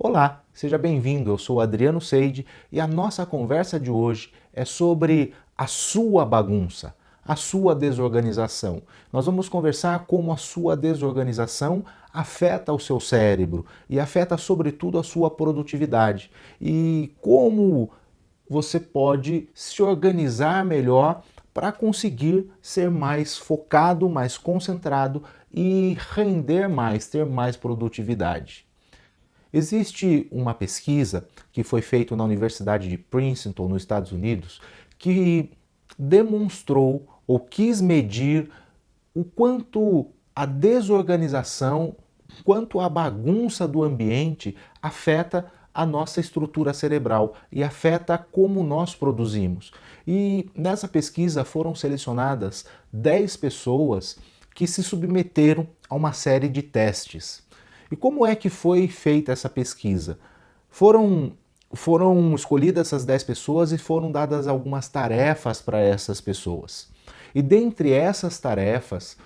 Olá, seja bem-vindo. Eu sou Adriano Seide e a nossa conversa de hoje é sobre a sua bagunça, a sua desorganização. Nós vamos conversar como a sua desorganização afeta o seu cérebro e afeta, sobretudo, a sua produtividade e como você pode se organizar melhor para conseguir ser mais focado, mais concentrado e render mais, ter mais produtividade. Existe uma pesquisa que foi feita na Universidade de Princeton, nos Estados Unidos, que demonstrou ou quis medir o quanto a desorganização, quanto a bagunça do ambiente afeta a nossa estrutura cerebral e afeta como nós produzimos. E nessa pesquisa foram selecionadas 10 pessoas que se submeteram a uma série de testes. E como é que foi feita essa pesquisa? Foram escolhidas essas 10 pessoas e foram dadas algumas tarefas para essas pessoas. E dentre essas tarefas,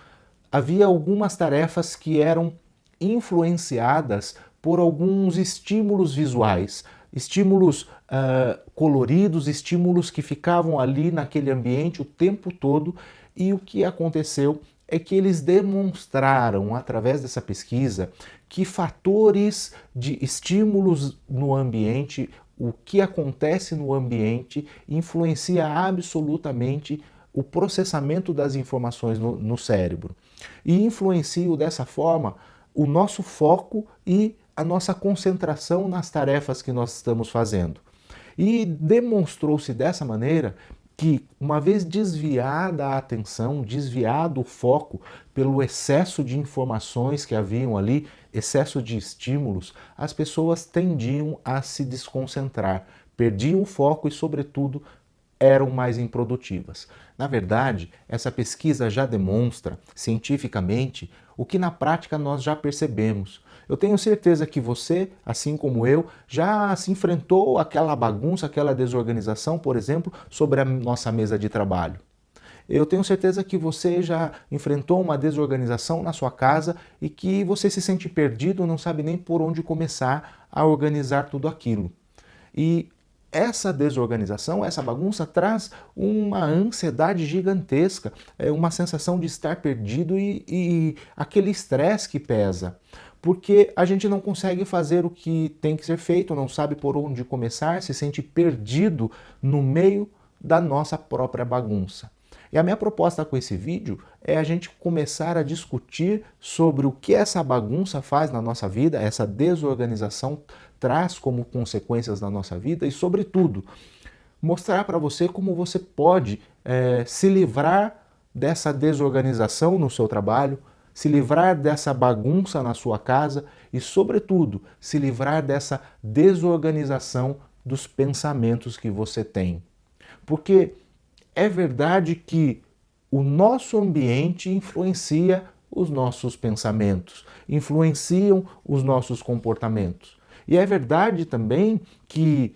havia algumas tarefas que eram influenciadas por alguns estímulos visuais, estímulos coloridos, estímulos que ficavam ali naquele ambiente o tempo todo, e o que aconteceu é que eles demonstraram, através dessa pesquisa, que fatores de estímulos no ambiente, o que acontece no ambiente, influencia absolutamente o processamento das informações no cérebro. E influenciam dessa forma o nosso foco e a nossa concentração nas tarefas que nós estamos fazendo. E demonstrou-se dessa maneira que, uma vez desviada a atenção, desviado o foco pelo excesso de informações que haviam ali, excesso de estímulos, as pessoas tendiam a se desconcentrar, perdiam o foco e, sobretudo, eram mais improdutivas. Na verdade, essa pesquisa já demonstra, cientificamente, o que na prática nós já percebemos. Eu tenho certeza que você, assim como eu, já se enfrentou aquela bagunça, aquela desorganização, por exemplo, sobre a nossa mesa de trabalho. Eu tenho certeza que você já enfrentou uma desorganização na sua casa e que você se sente perdido, não sabe nem por onde começar a organizar tudo aquilo. E essa desorganização, essa bagunça traz uma ansiedade gigantesca, uma sensação de estar perdido e aquele estresse que pesa. Porque a gente não consegue fazer o que tem que ser feito, não sabe por onde começar, se sente perdido no meio da nossa própria bagunça. E a minha proposta com esse vídeo é a gente começar a discutir sobre o que essa bagunça faz na nossa vida, essa desorganização traz como consequências na nossa vida e, sobretudo, mostrar para você como você pode se livrar dessa desorganização no seu trabalho, se livrar dessa bagunça na sua casa e, sobretudo, se livrar dessa desorganização dos pensamentos que você tem. Porque é verdade que o nosso ambiente influencia os nossos pensamentos, influenciam os nossos comportamentos. E é verdade também que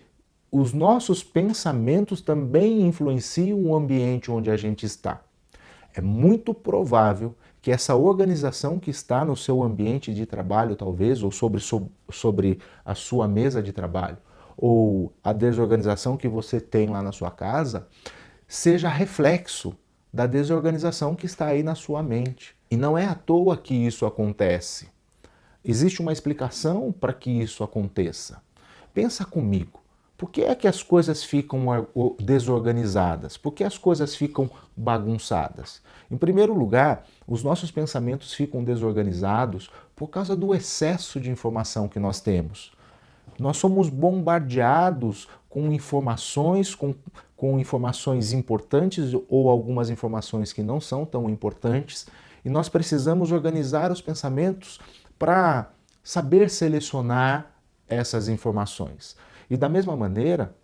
os nossos pensamentos também influenciam o ambiente onde a gente está. É muito provável que essa organização que está no seu ambiente de trabalho, talvez, ou sobre a sua mesa de trabalho, ou a desorganização que você tem lá na sua casa, seja reflexo da desorganização que está aí na sua mente. E não é à toa que isso acontece. Existe uma explicação para que isso aconteça. Pensa comigo. Por que é que as coisas ficam desorganizadas? Por que as coisas ficam bagunçadas? Em primeiro lugar, os nossos pensamentos ficam desorganizados por causa do excesso de informação que nós temos. Nós somos bombardeados com informações, com informações importantes ou algumas informações que não são tão importantes, e nós precisamos organizar os pensamentos para saber selecionar essas informações. E da mesma maneira,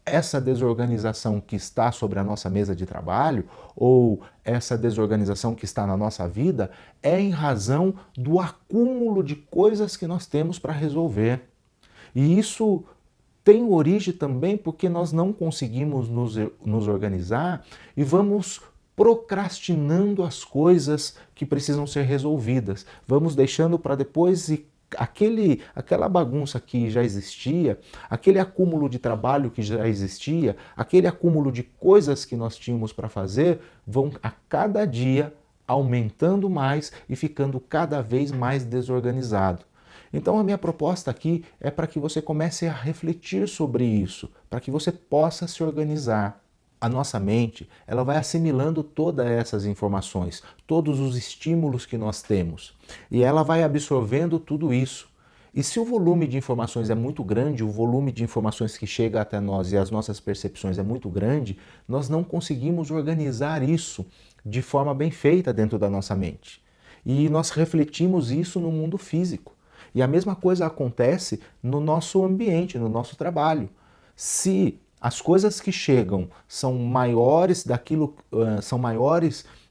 essa desorganização que está sobre a nossa mesa de trabalho, ou essa desorganização que está na nossa vida, é em razão do acúmulo de coisas que nós temos para resolver. E isso tem origem também porque nós não conseguimos nos organizar e vamos procrastinando as coisas que precisam ser resolvidas. Vamos deixando para depois e aquela bagunça que já existia, aquele acúmulo de trabalho que já existia, aquele acúmulo de coisas que nós tínhamos para fazer, vão a cada dia aumentando mais e ficando cada vez mais desorganizado. Então a minha proposta aqui é para que você comece a refletir sobre isso, para que você possa se organizar. A nossa mente, ela vai assimilando todas essas informações, todos os estímulos que nós temos, e ela vai absorvendo tudo isso. E se o volume de informações é muito grande, o volume de informações que chega até nós e as nossas percepções é muito grande, nós não conseguimos organizar isso de forma bem feita dentro da nossa mente. E nós refletimos isso no mundo físico. E a mesma coisa acontece no nosso ambiente, no nosso trabalho. Se as coisas que chegam são maiores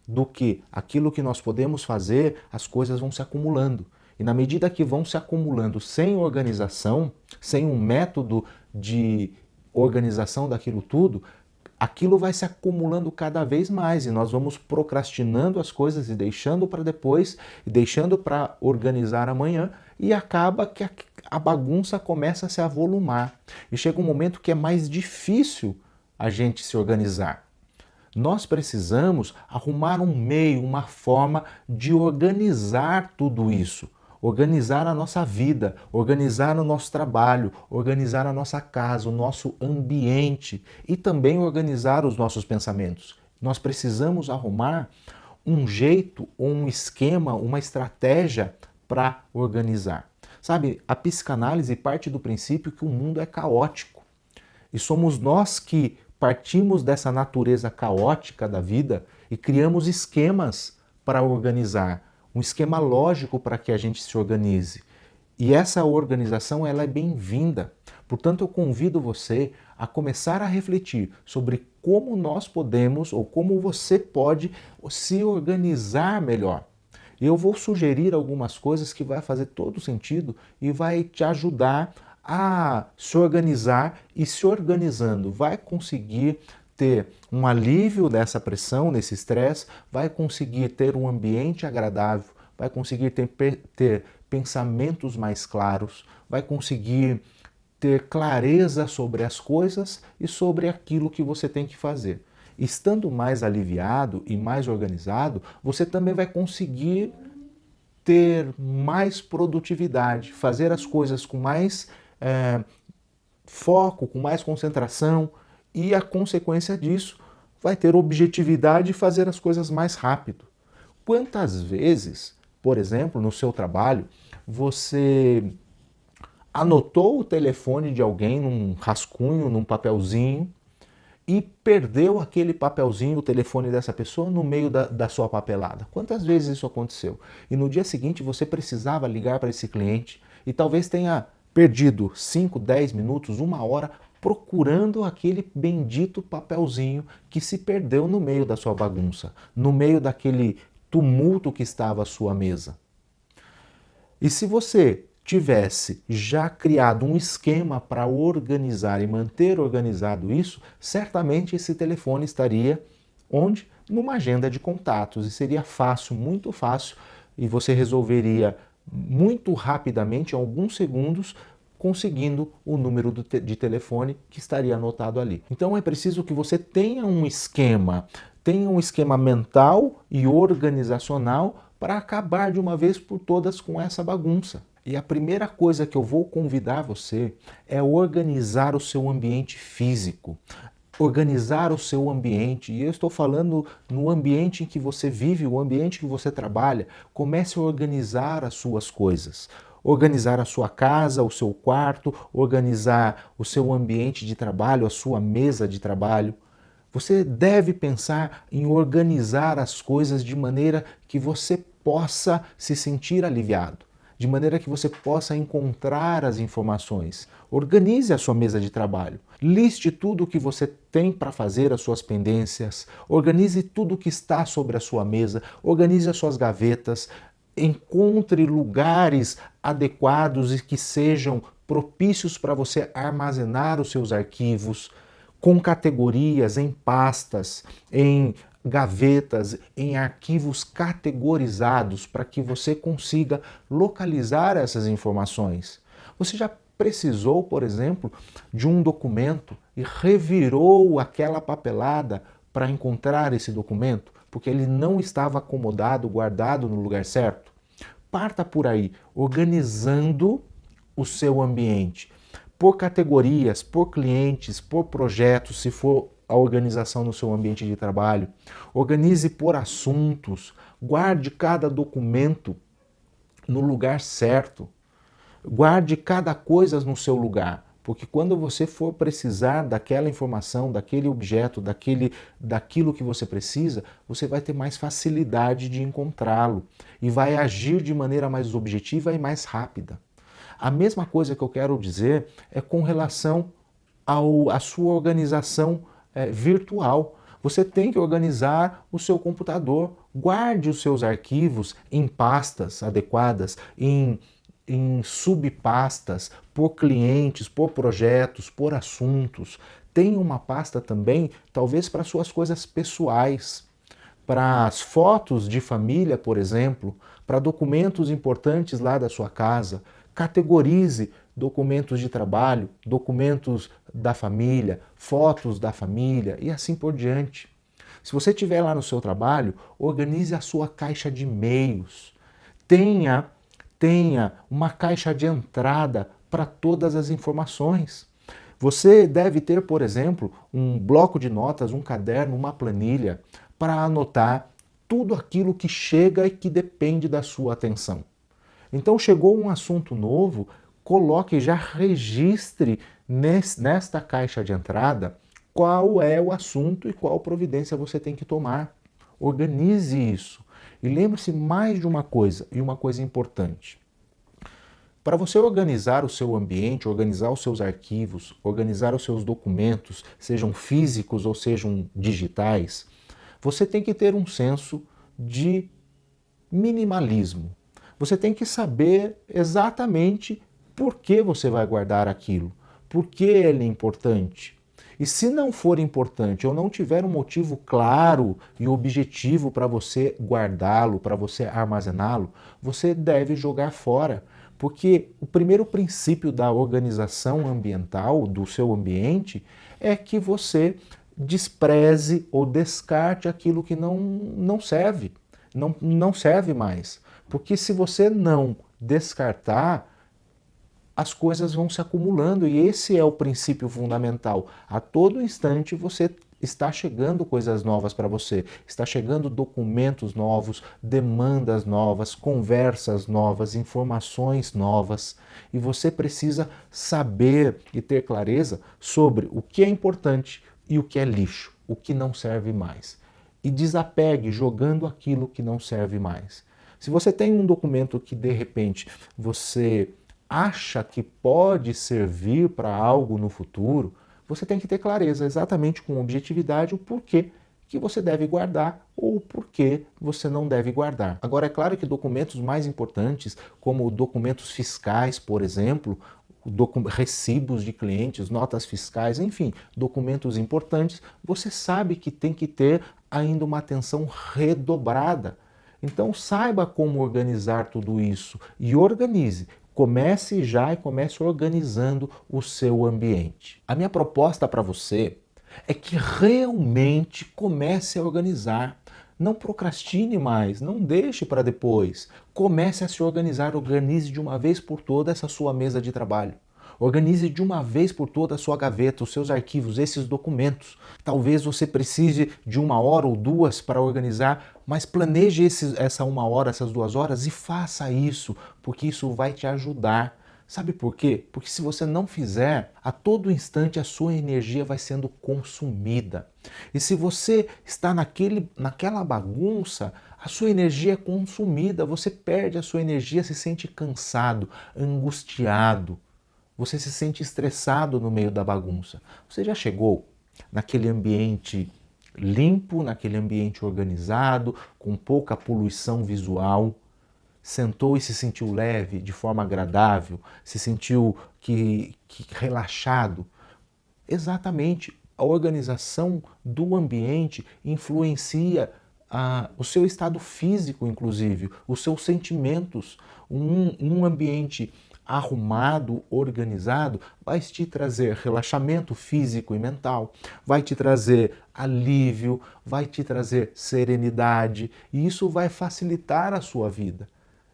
do que aquilo que nós podemos fazer, as coisas vão se acumulando. E na medida que vão se acumulando sem organização, sem um método de organização daquilo tudo, aquilo vai se acumulando cada vez mais e nós vamos procrastinando as coisas e deixando para depois, e deixando para organizar amanhã, e acaba que a bagunça começa a se avolumar. E chega um momento que é mais difícil a gente se organizar. Nós precisamos arrumar um meio, uma forma de organizar tudo isso. Organizar a nossa vida, organizar o nosso trabalho, organizar a nossa casa, o nosso ambiente e também organizar os nossos pensamentos. Nós precisamos arrumar um jeito, um esquema, uma estratégia para organizar. Sabe, a psicanálise parte do princípio que o mundo é caótico e somos nós que partimos dessa natureza caótica da vida e criamos esquemas para organizar. Um esquema lógico para que a gente se organize. E essa organização ela é bem-vinda. Portanto, eu convido você a começar a refletir sobre como nós podemos ou como você pode se organizar melhor. Eu vou sugerir algumas coisas que vai fazer todo sentido e vai te ajudar a se organizar e se organizando vai conseguir ter um alívio dessa pressão, desse estresse, vai conseguir ter um ambiente agradável, vai conseguir ter pensamentos mais claros, vai conseguir ter clareza sobre as coisas e sobre aquilo que você tem que fazer. Estando mais aliviado e mais organizado, você também vai conseguir ter mais produtividade, fazer as coisas com mais foco, com mais concentração, e a consequência disso vai ter objetividade e fazer as coisas mais rápido. Quantas vezes, por exemplo, no seu trabalho, você anotou o telefone de alguém num rascunho, num papelzinho, e perdeu aquele papelzinho, o telefone dessa pessoa no meio da sua papelada? Quantas vezes isso aconteceu? E no dia seguinte você precisava ligar para esse cliente e talvez tenha perdido 5, 10 minutos, 1 hora procurando aquele bendito papelzinho que se perdeu no meio da sua bagunça, no meio daquele tumulto que estava à sua mesa. E se você tivesse já criado um esquema para organizar e manter organizado isso, certamente esse telefone estaria onde? Numa agenda de contatos, e seria fácil, muito fácil, e você resolveria muito rapidamente, em alguns segundos, conseguindo o número de telefone que estaria anotado ali. Então é preciso que você tenha um esquema mental e organizacional para acabar de uma vez por todas com essa bagunça. E a primeira coisa que eu vou convidar você é organizar o seu ambiente físico, organizar o seu ambiente. E eu estou falando no ambiente em que você vive, o ambiente que você trabalha. Comece a organizar as suas coisas. Organizar a sua casa, o seu quarto, organizar o seu ambiente de trabalho, a sua mesa de trabalho. Você deve pensar em organizar as coisas de maneira que você possa se sentir aliviado, de maneira que você possa encontrar as informações. Organize a sua mesa de trabalho. Liste tudo o que você tem para fazer, as suas pendências. Organize tudo o que está sobre a sua mesa. Organize as suas gavetas. Encontre lugares adequados e que sejam propícios para você armazenar os seus arquivos, com categorias, em pastas, em gavetas, em arquivos categorizados para que você consiga localizar essas informações. Você já precisou, por exemplo, de um documento e revirou aquela papelada para encontrar esse documento, porque ele não estava acomodado, guardado no lugar certo? Parta por aí, organizando o seu ambiente por categorias, por clientes, por projetos, se for a organização no seu ambiente de trabalho. Organize por assuntos, guarde cada documento no lugar certo. Guarde cada coisa no seu lugar, porque quando você for precisar daquela informação, daquele objeto, daquilo que você precisa, você vai ter mais facilidade de encontrá-lo e vai agir de maneira mais objetiva e mais rápida. A mesma coisa que eu quero dizer é com relação à sua organização virtual. Você tem que organizar o seu computador. Guarde os seus arquivos em pastas adequadas, em subpastas, por clientes, por projetos, por assuntos. Tem uma pasta também, talvez para suas coisas pessoais, para as fotos de família, por exemplo, para documentos importantes lá da sua casa. Categorize documentos de trabalho, documentos da família, fotos da família e assim por diante. Se você estiver lá no seu trabalho, organize a sua caixa de e-mails. Tenha uma caixa de entrada para todas as informações. Você deve ter, por exemplo, um bloco de notas, um caderno, uma planilha para anotar tudo aquilo que chega e que depende da sua atenção. Então chegou um assunto novo, coloque, já registre nesta caixa de entrada qual é o assunto e qual providência você tem que tomar. Organize isso. E lembre-se mais de uma coisa, e uma coisa importante. Para você organizar o seu ambiente, organizar os seus arquivos, organizar os seus documentos, sejam físicos ou sejam digitais, você tem que ter um senso de minimalismo. Você tem que saber exatamente por que você vai guardar aquilo, por que ele é importante. E se não for importante ou não tiver um motivo claro e objetivo para você guardá-lo, para você armazená-lo, você deve jogar fora. Porque o primeiro princípio da organização ambiental do seu ambiente é que você despreze ou descarte aquilo que não serve, não serve mais. Porque se você não descartar, as coisas vão se acumulando e esse é o princípio fundamental. A todo instante você está chegando coisas novas para você, está chegando documentos novos, demandas novas, conversas novas, informações novas e você precisa saber e ter clareza sobre o que é importante e o que é lixo, o que não serve mais. E desapegue jogando aquilo que não serve mais. Se você tem um documento que de repente você acha que pode servir para algo no futuro, você tem que ter clareza exatamente com objetividade o porquê que você deve guardar ou o porquê você não deve guardar. Agora, é claro que documentos mais importantes, como documentos fiscais, por exemplo, recibos de clientes, notas fiscais, enfim, documentos importantes, você sabe que tem que ter ainda uma atenção redobrada. Então saiba como organizar tudo isso e organize. Comece já e comece organizando o seu ambiente. A minha proposta para você é que realmente comece a organizar. Não procrastine mais, não deixe para depois. Comece a se organizar, organize de uma vez por todas essa sua mesa de trabalho. Organize de uma vez por toda a sua gaveta, os seus arquivos, esses documentos. Talvez você precise de 1 hora ou 2 para organizar, mas planeje essa 1 hora, essas 2 horas e faça isso, porque isso vai te ajudar. Sabe por quê? Porque se você não fizer, a todo instante a sua energia vai sendo consumida. E se você está naquela bagunça, a sua energia é consumida, você perde a sua energia, se sente cansado, angustiado. Você se sente estressado no meio da bagunça. Você já chegou naquele ambiente limpo, naquele ambiente organizado, com pouca poluição visual? Sentou e se sentiu leve, de forma agradável? Se sentiu que relaxado? Exatamente. A organização do ambiente influencia o seu estado físico, inclusive, os seus sentimentos. Um ambiente arrumado, organizado, vai te trazer relaxamento físico e mental, vai te trazer alívio, vai te trazer serenidade, e isso vai facilitar a sua vida.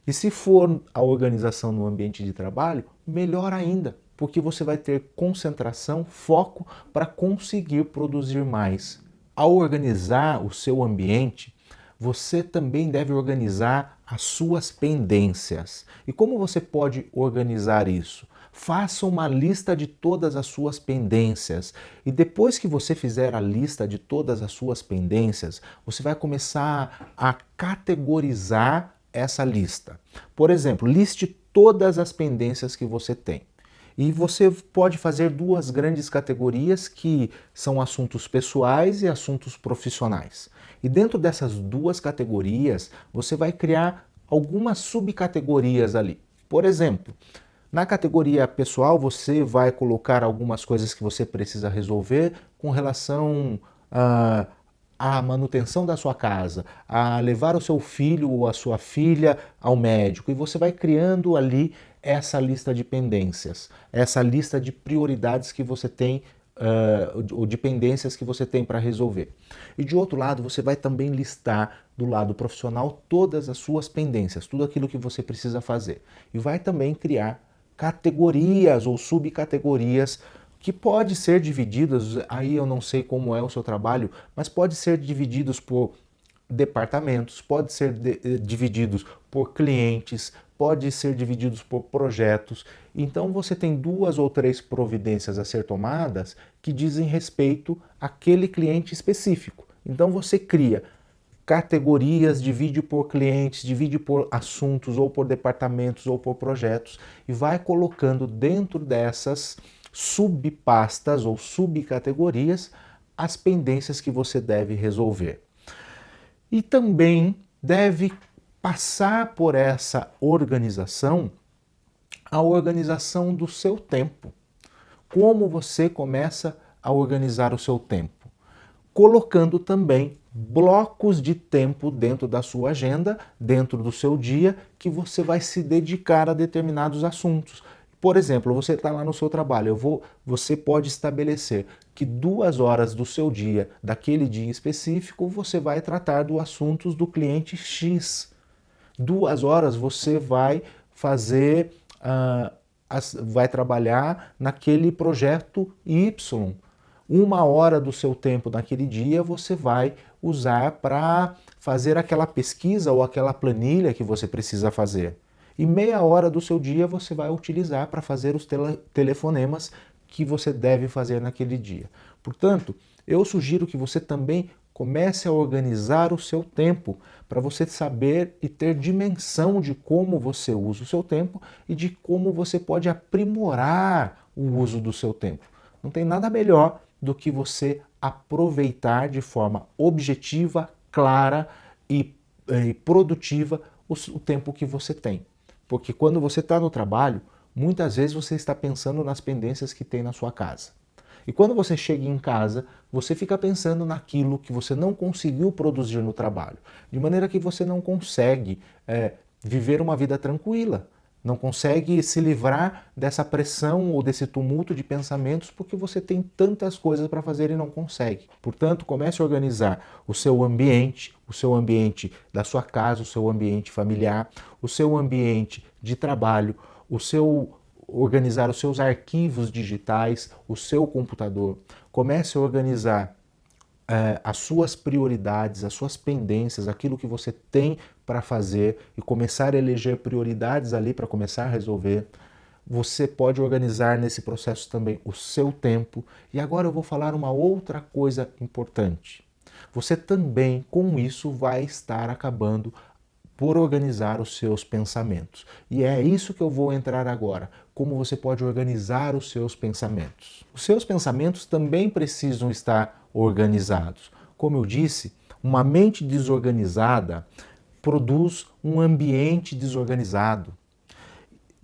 E se for a organização no ambiente de trabalho, melhor ainda, porque você vai ter concentração, foco para conseguir produzir mais. Ao organizar o seu ambiente, você também deve organizar as suas pendências. E como você pode organizar isso? Faça uma lista de todas as suas pendências. E depois que você fizer a lista de todas as suas pendências, você vai começar a categorizar essa lista. Por exemplo, liste todas as pendências que você tem. E você pode fazer duas grandes categorias que são assuntos pessoais e assuntos profissionais. E dentro dessas duas categorias, você vai criar algumas subcategorias ali. Por exemplo, na categoria pessoal, você vai colocar algumas coisas que você precisa resolver com relação à manutenção da sua casa, a levar o seu filho ou a sua filha ao médico. E você vai criando ali essa lista de pendências, essa lista de prioridades que você tem, ou de pendências que você tem para resolver. E de outro lado, você vai também listar do lado profissional todas as suas pendências, tudo aquilo que você precisa fazer. E vai também criar categorias ou subcategorias que pode ser divididas, aí eu não sei como é o seu trabalho, mas pode ser divididos por departamentos, pode ser divididos por clientes, pode ser divididos por projetos. Então você tem duas ou três providências a ser tomadas que dizem respeito àquele cliente específico. Então você cria categorias, divide por clientes, divide por assuntos, ou por departamentos, ou por projetos, e vai colocando dentro dessas subpastas ou subcategorias as pendências que você deve resolver. E também deve passar por essa organização a organização do seu tempo. Como você começa a organizar o seu tempo? Colocando também blocos de tempo dentro da sua agenda, dentro do seu dia, que você vai se dedicar a determinados assuntos. Por exemplo, você está lá no seu trabalho, você pode estabelecer que 2 horas do seu dia, daquele dia específico, você vai tratar dos assuntos do cliente X. 2 horas você vai fazer, vai trabalhar naquele projeto Y. 1 hora do seu tempo naquele dia você vai usar para fazer aquela pesquisa ou aquela planilha que você precisa fazer. E meia hora do seu dia você vai utilizar para fazer os telefonemas que você deve fazer naquele dia. Portanto, eu sugiro que você também comece a organizar o seu tempo para você saber e ter dimensão de como você usa o seu tempo e de como você pode aprimorar o uso do seu tempo. Não tem nada melhor do que você aproveitar de forma objetiva, clara e produtiva o tempo que você tem. Porque quando você está no trabalho, muitas vezes você está pensando nas pendências que tem na sua casa. E quando você chega em casa, você fica pensando naquilo que você não conseguiu produzir no trabalho. De maneira que você não consegue viver uma vida tranquila. Não consegue se livrar dessa pressão ou desse tumulto de pensamentos porque você tem tantas coisas para fazer e não consegue. Portanto, comece a organizar o seu ambiente da sua casa, o seu ambiente familiar, o seu ambiente de trabalho, organizar os seus arquivos digitais, o seu computador. Comece a organizar as suas prioridades, as suas pendências, aquilo que você tem para fazer e começar a eleger prioridades ali para começar a resolver. Você pode organizar nesse processo também o seu tempo. E agora eu vou falar uma outra coisa importante. Você também, com isso, vai estar acabando por organizar os seus pensamentos. E é isso que eu vou entrar agora. Como você pode organizar os seus pensamentos. Os seus pensamentos também precisam estar organizados. Como eu disse, uma mente desorganizada produz um ambiente desorganizado.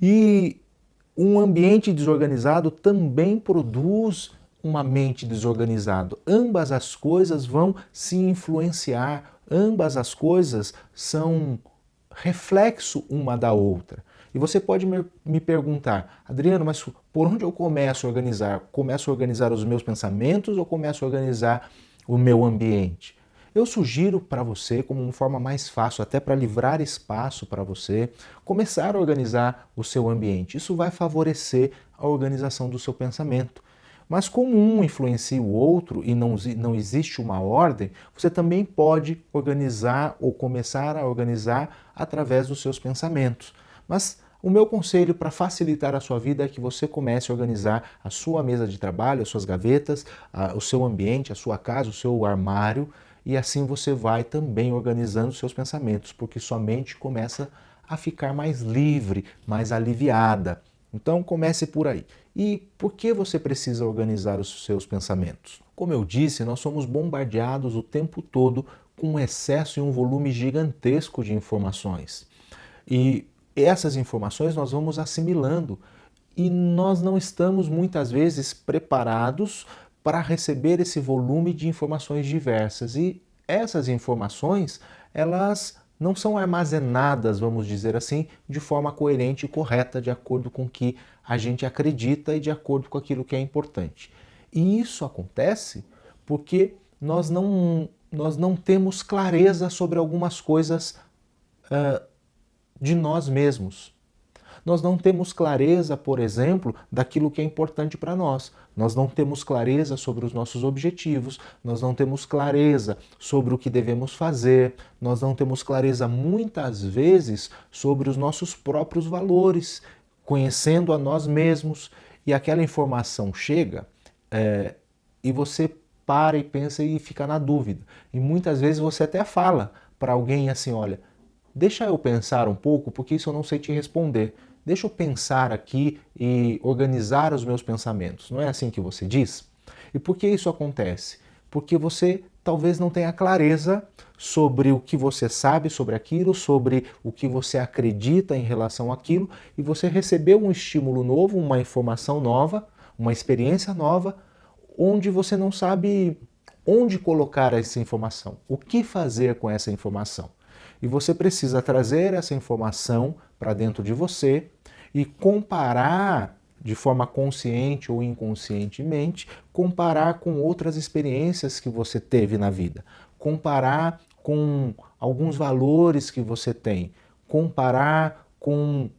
E um ambiente desorganizado também produz uma mente desorganizada. Ambas as coisas vão se influenciar, ambas as coisas são reflexo uma da outra. E você pode me perguntar, Adriano, mas por onde eu começo a organizar? Começo a organizar os meus pensamentos ou começo a organizar o meu ambiente? Eu sugiro para você, como uma forma mais fácil, até para livrar espaço para você, começar a organizar o seu ambiente. Isso vai favorecer a organização do seu pensamento. Mas como um influencia o outro e não existe uma ordem, você também pode organizar ou começar a organizar através dos seus pensamentos. Mas o meu conselho para facilitar a sua vida é que você comece a organizar a sua mesa de trabalho, as suas gavetas, o seu ambiente, a sua casa, o seu armário, e assim você vai também organizando os seus pensamentos, porque sua mente começa a ficar mais livre, mais aliviada. Então comece por aí. E por que você precisa organizar os seus pensamentos? Como eu disse, nós somos bombardeados o tempo todo com um excesso e um volume gigantesco de informações. E essas informações nós vamos assimilando e nós não estamos muitas vezes preparados para receber esse volume de informações diversas. E essas informações, elas não são armazenadas, vamos dizer assim, de forma coerente e correta, de acordo com o que a gente acredita e de acordo com aquilo que é importante. E isso acontece porque nós não temos clareza sobre algumas coisas de nós mesmos. Nós não temos clareza, por exemplo, daquilo que é importante para nós. Nós não temos clareza sobre os nossos objetivos, nós não temos clareza sobre o que devemos fazer, nós não temos clareza muitas vezes sobre os nossos próprios valores, conhecendo a nós mesmos. E aquela informação chega e você para e pensa e fica na dúvida. E muitas vezes você até fala para alguém assim, olha, deixa eu pensar um pouco, porque isso eu não sei te responder. Deixa eu pensar aqui e organizar os meus pensamentos. Não é assim que você diz? E por que isso acontece? Porque você talvez não tenha clareza sobre o que você sabe sobre aquilo, sobre o que você acredita em relação àquilo, e você recebeu um estímulo novo, uma informação nova, uma experiência nova, onde você não sabe onde colocar essa informação, o que fazer com essa informação. E você precisa trazer essa informação para dentro de você e comparar de forma consciente ou inconscientemente, comparar com outras experiências que você teve na vida, comparar com alguns valores que você tem, comparar com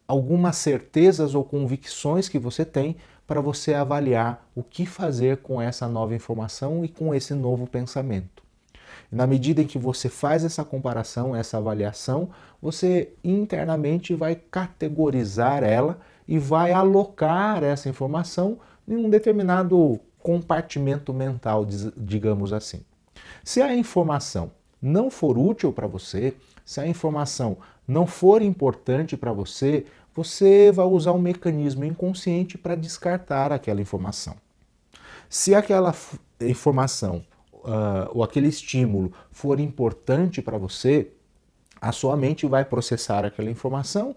algumas certezas ou convicções que você tem para você avaliar o que fazer com essa nova informação e com esse novo pensamento. Na medida em que você faz essa comparação, essa avaliação, você internamente vai categorizar ela e vai alocar essa informação em um determinado compartimento mental, digamos assim. Se a informação não for útil para você, se a informação não for importante para você, você vai usar um mecanismo inconsciente para descartar aquela informação. Se aquela informação ou aquele estímulo for importante para você, a sua mente vai processar aquela informação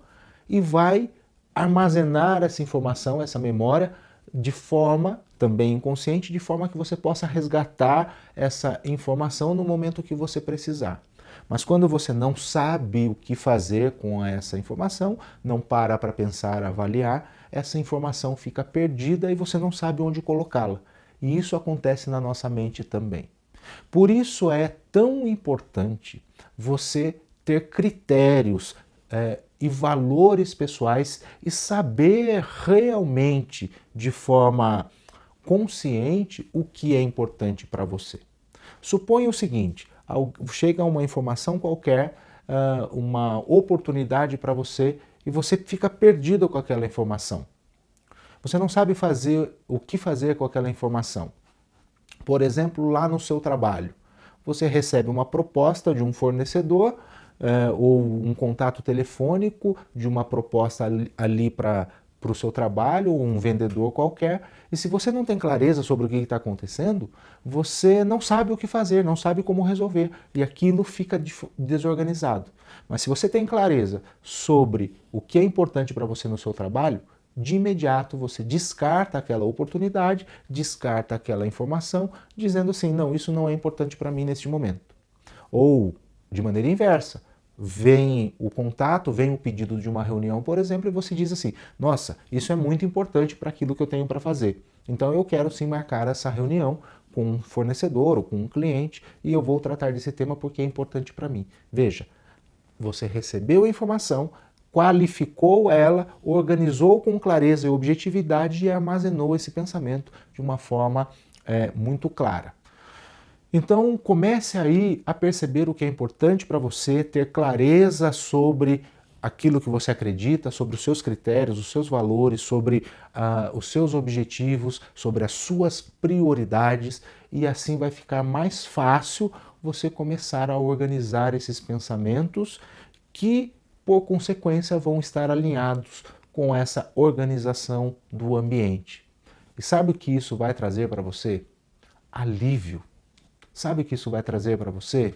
e vai armazenar essa informação, essa memória, de forma também inconsciente, de forma que você possa resgatar essa informação no momento que você precisar. Mas quando você não sabe o que fazer com essa informação, não para pensar, avaliar, essa informação fica perdida e você não sabe onde colocá-la. E isso acontece na nossa mente também. Por isso é tão importante você ter critérios e valores pessoais e saber realmente, de forma consciente, o que é importante para você. Suponha o seguinte, chega uma informação qualquer, uma oportunidade para você e você fica perdido com aquela informação. Você não sabe o que fazer com aquela informação. Por exemplo, lá no seu trabalho, você recebe uma proposta de um fornecedor ou um contato telefônico de uma proposta ali para o seu trabalho, ou um vendedor qualquer, e se você não tem clareza sobre o que está acontecendo, você não sabe o que fazer, não sabe como resolver, e aquilo fica desorganizado. Mas se você tem clareza sobre o que é importante para você no seu trabalho, de imediato você descarta aquela oportunidade, descarta aquela informação, dizendo assim, não, isso não é importante para mim neste momento. Ou, de maneira inversa, vem o contato, vem o pedido de uma reunião, por exemplo, e você diz assim, nossa, isso é muito importante para aquilo que eu tenho para fazer. Então eu quero sim marcar essa reunião com um fornecedor ou com um cliente e eu vou tratar desse tema porque é importante para mim. Veja, você recebeu a informação, qualificou ela, organizou com clareza e objetividade e armazenou esse pensamento de uma forma muito clara. Então comece aí a perceber o que é importante para você, ter clareza sobre aquilo que você acredita, sobre os seus critérios, os seus valores, sobre os seus objetivos, sobre as suas prioridades, e assim vai ficar mais fácil você começar a organizar esses pensamentos que, por consequência, vão estar alinhados com essa organização do ambiente. E sabe o que isso vai trazer para você? Alívio. Sabe o que isso vai trazer para você?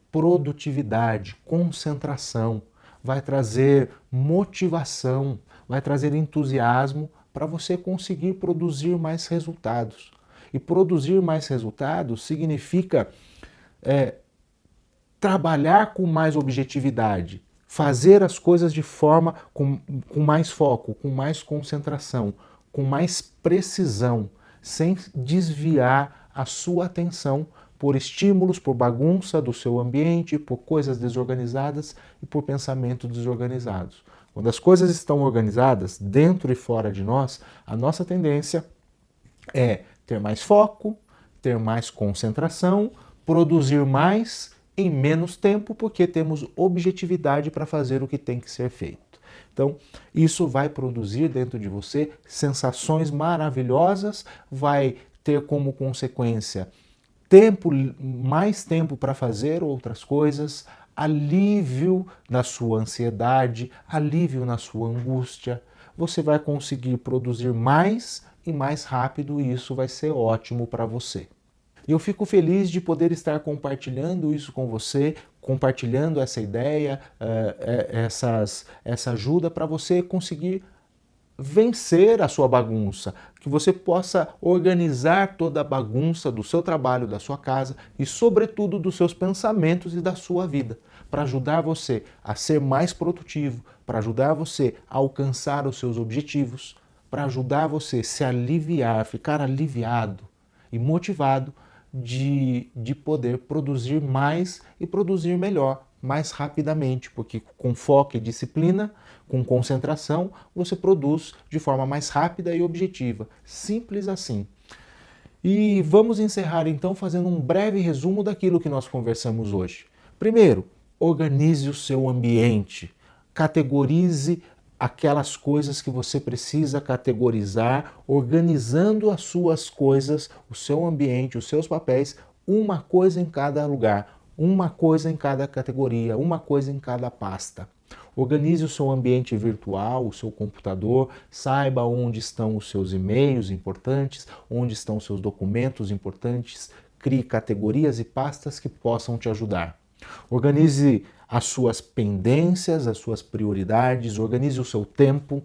Produtividade, concentração, vai trazer motivação, vai trazer entusiasmo para você conseguir produzir mais resultados. E produzir mais resultados significa trabalhar com mais objetividade, fazer as coisas de forma com mais foco, com mais concentração, com mais precisão, sem desviar a sua atenção por estímulos, por bagunça do seu ambiente, por coisas desorganizadas e por pensamentos desorganizados. Quando as coisas estão organizadas dentro e fora de nós, a nossa tendência é ter mais foco, ter mais concentração, produzir mais em menos tempo, porque temos objetividade para fazer o que tem que ser feito. Então, isso vai produzir dentro de você sensações maravilhosas, vai ter como consequência mais tempo para fazer outras coisas, alívio na sua ansiedade, alívio na sua angústia. Você vai conseguir produzir mais e mais rápido e isso vai ser ótimo para você. E eu fico feliz de poder estar compartilhando isso com você, compartilhando essa ideia, essa ajuda para você conseguir vencer a sua bagunça, que você possa organizar toda a bagunça do seu trabalho, da sua casa e, sobretudo, dos seus pensamentos e da sua vida, para ajudar você a ser mais produtivo, para ajudar você a alcançar os seus objetivos, para ajudar você a se aliviar, ficar aliviado e motivado de poder produzir mais e produzir melhor, mais rapidamente, porque com foco e disciplina, com concentração, você produz de forma mais rápida e objetiva. Simples assim. E vamos encerrar então fazendo um breve resumo daquilo que nós conversamos hoje. Primeiro, organize o seu ambiente, categorize aquelas coisas que você precisa categorizar, organizando as suas coisas, o seu ambiente, os seus papéis, uma coisa em cada lugar, uma coisa em cada categoria, uma coisa em cada pasta. Organize o seu ambiente virtual, o seu computador, saiba onde estão os seus e-mails importantes, onde estão os seus documentos importantes, crie categorias e pastas que possam te ajudar. Organize as suas pendências, as suas prioridades, organize o seu tempo,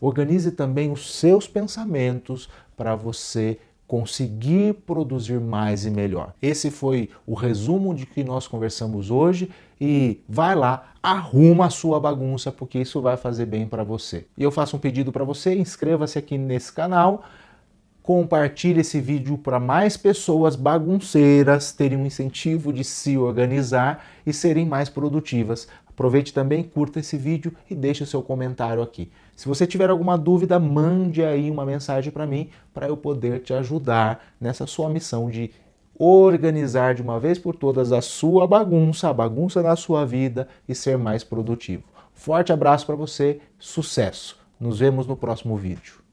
organize também os seus pensamentos para você conseguir produzir mais e melhor. Esse foi o resumo de que nós conversamos hoje e vai lá, arruma a sua bagunça porque isso vai fazer bem para você. E eu faço um pedido para você, inscreva-se aqui nesse canal, compartilhe esse vídeo para mais pessoas bagunceiras terem um incentivo de se organizar e serem mais produtivas. Aproveite também, curta esse vídeo e deixe o seu comentário aqui. Se você tiver alguma dúvida, mande aí uma mensagem para mim para eu poder te ajudar nessa sua missão de organizar de uma vez por todas a sua bagunça, a bagunça da sua vida e ser mais produtivo. Forte abraço para você, sucesso! Nos vemos no próximo vídeo.